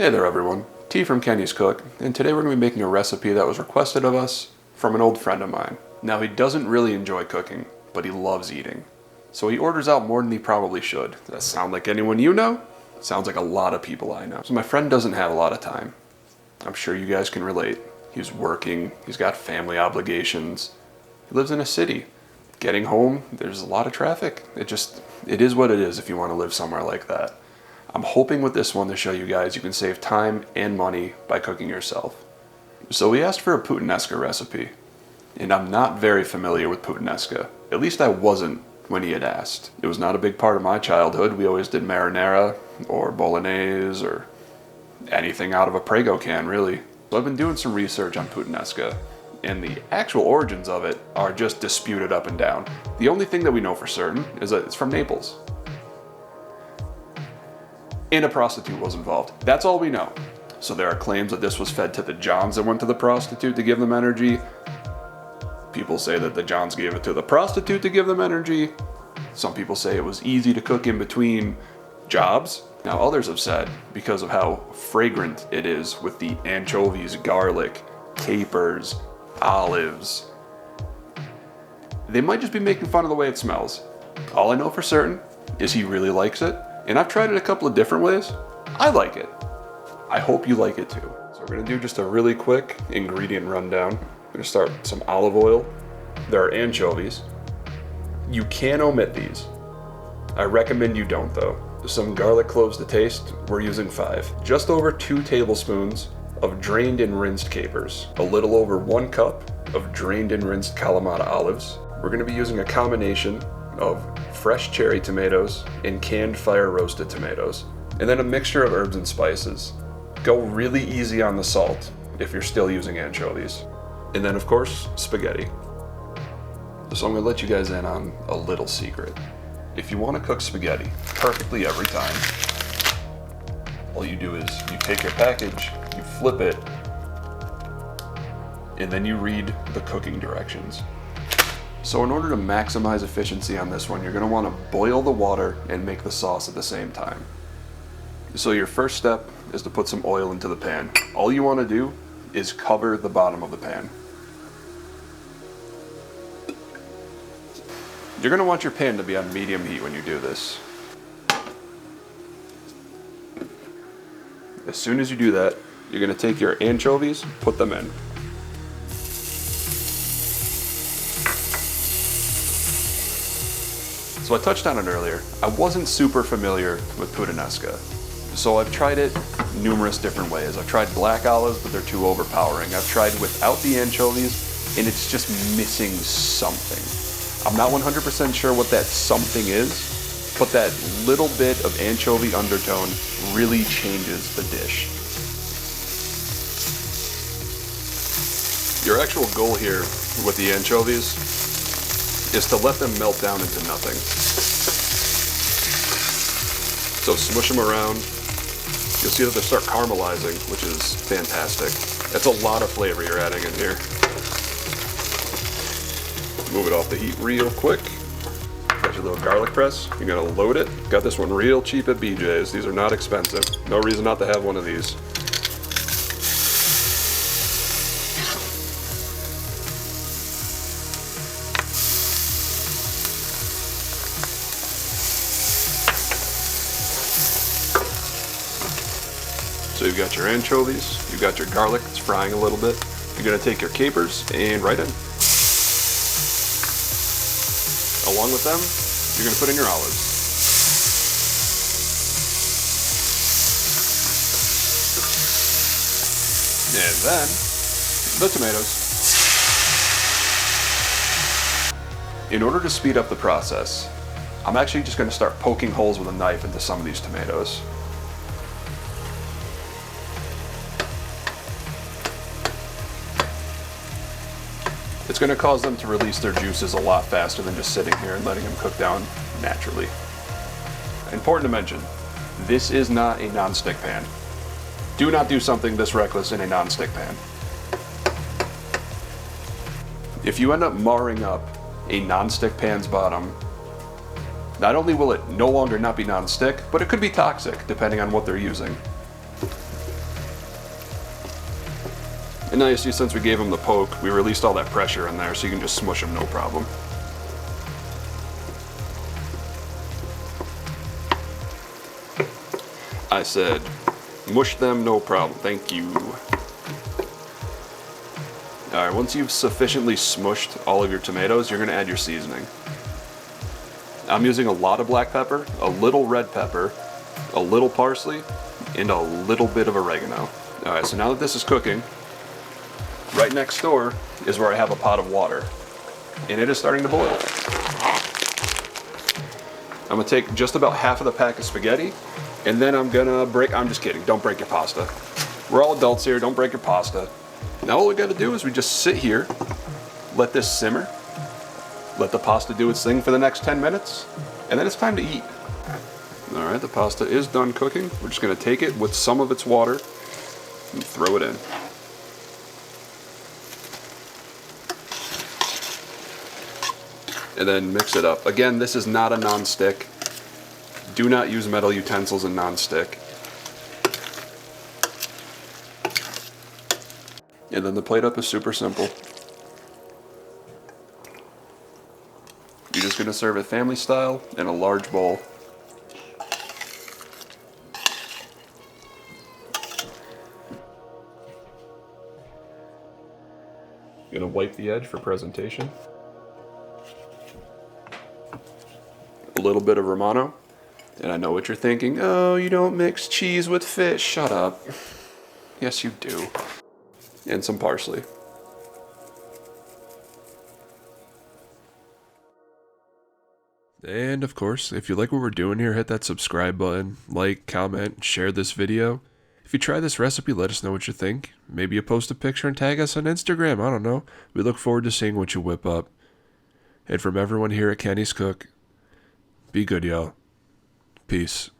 Hey there everyone, T from Kenny's Cook, and today we're going to be making a recipe that was requested of us from an old friend of mine. Now he doesn't really enjoy cooking, but he loves eating. So he orders out more than he probably should. Does that sound like anyone you know? Sounds like a lot of people I know. So my friend doesn't have a lot of time. I'm sure you guys can relate. He's working, he's got family obligations, he lives in a city. Getting home, there's a lot of traffic. It is what it is if you want to live somewhere like that. I'm hoping with this one to show you guys you can save time and money by cooking yourself. So we asked for a Puttanesca recipe, and I'm not very familiar with Puttanesca. At least I wasn't when he had asked. It was not a big part of my childhood. We always did marinara or bolognese or anything out of a Prego can, really. So I've been doing some research on Puttanesca, and the actual origins of it are just disputed up and down. The only thing that we know for certain is that it's from Naples. And a prostitute was involved. That's all we know. So there are claims that this was fed to the Johns that went to the prostitute to give them energy. People say that the Johns gave it to the prostitute to give them energy. Some people say it was easy to cook in between jobs. Now others have said because of how fragrant it is with the anchovies, garlic, capers, olives, they might just be making fun of the way it smells. All I know for certain is he really likes it. And I've tried it a couple of different ways. I like it. I hope you like it too. So we're gonna do just a really quick ingredient rundown. I'm gonna start with some olive oil. There are anchovies. You can omit these. I recommend you don't though. Some garlic cloves to taste, we're using 5. Just over 2 tablespoons of drained and rinsed capers. A little over 1 cup of drained and rinsed Kalamata olives. We're gonna be using a combination of fresh cherry tomatoes and canned fire roasted tomatoes, and then a mixture of herbs and spices. Go really easy on the salt if you're still using anchovies. And then of course, spaghetti. So I'm gonna let you guys in on a little secret. If you wanna cook spaghetti perfectly every time, all you do is you take your package, you flip it, and then you read the cooking directions. So in order to maximize efficiency on this one, you're going to want to boil the water and make the sauce at the same time. So your first step is to put some oil into the pan. All you want to do is cover the bottom of the pan. You're going to want your pan to be on medium heat when you do this. As soon as you do that, you're going to take your anchovies, put them in. So I touched on it earlier. I wasn't super familiar with Puttanesca. So I've tried it numerous different ways. I've tried black olives, but they're too overpowering. I've tried without the anchovies, and it's just missing something. I'm not 100% sure what that something is, but that little bit of anchovy undertone really changes the dish. Your actual goal here with the anchovies is to let them melt down into nothing. So smush them around. You'll see that they start caramelizing, which is fantastic. That's a lot of flavor you're adding in here. Move it off the heat real quick. Got your little garlic press. You're gonna load it. Got this one real cheap at BJ's. These are not expensive. No reason not to have one of these. So you've got your anchovies, you've got your garlic, it's frying a little bit. You're gonna take your capers and right in. Along with them, you're gonna put in your olives. And then, the tomatoes. In order to speed up the process, I'm actually just gonna start poking holes with a knife into some of these tomatoes. It's going to cause them to release their juices a lot faster than just sitting here and letting them cook down naturally. Important to mention, this is not a non-stick pan. Do not do something this reckless in a non-stick pan. If you end up marring up a non-stick pan's bottom, not only will it no longer not be non-stick, but it could be toxic depending on what they're using. And now you see, since we gave them the poke, we released all that pressure in there, so you can just smush them no problem. I said, mush them no problem. Thank you. Alright, once you've sufficiently smushed all of your tomatoes, you're going to add your seasoning. I'm using a lot of black pepper, a little red pepper, a little parsley, and a little bit of oregano. Alright, so now that this is cooking, right next door is where I have a pot of water, and it is starting to boil. I'm going to take just about half of the pack of spaghetti, and then I'm just kidding, don't break your pasta. We're all adults here, don't break your pasta. Now all we got to do is we just sit here, let this simmer, let the pasta do its thing for the next 10 minutes, and then it's time to eat. Alright, the pasta is done cooking. We're just going to take it with some of its water and throw it in. And then mix it up. Again, this is not a non-stick. Do not use metal utensils in non-stick. And then the plate up is super simple. You're just going to serve it family style in a large bowl. Going to wipe the edge for presentation. A little bit of Romano. And I know what you're thinking. Oh, you don't mix cheese with fish. Shut up. Yes, you do. And some parsley. And of course, if you like what we're doing here, hit that subscribe button, like, comment, share this video. If you try this recipe, let us know what you think. Maybe you post a picture and tag us on Instagram, I don't know. We look forward to seeing what you whip up. And from everyone here at Kenny's Cook, be good, y'all. Peace.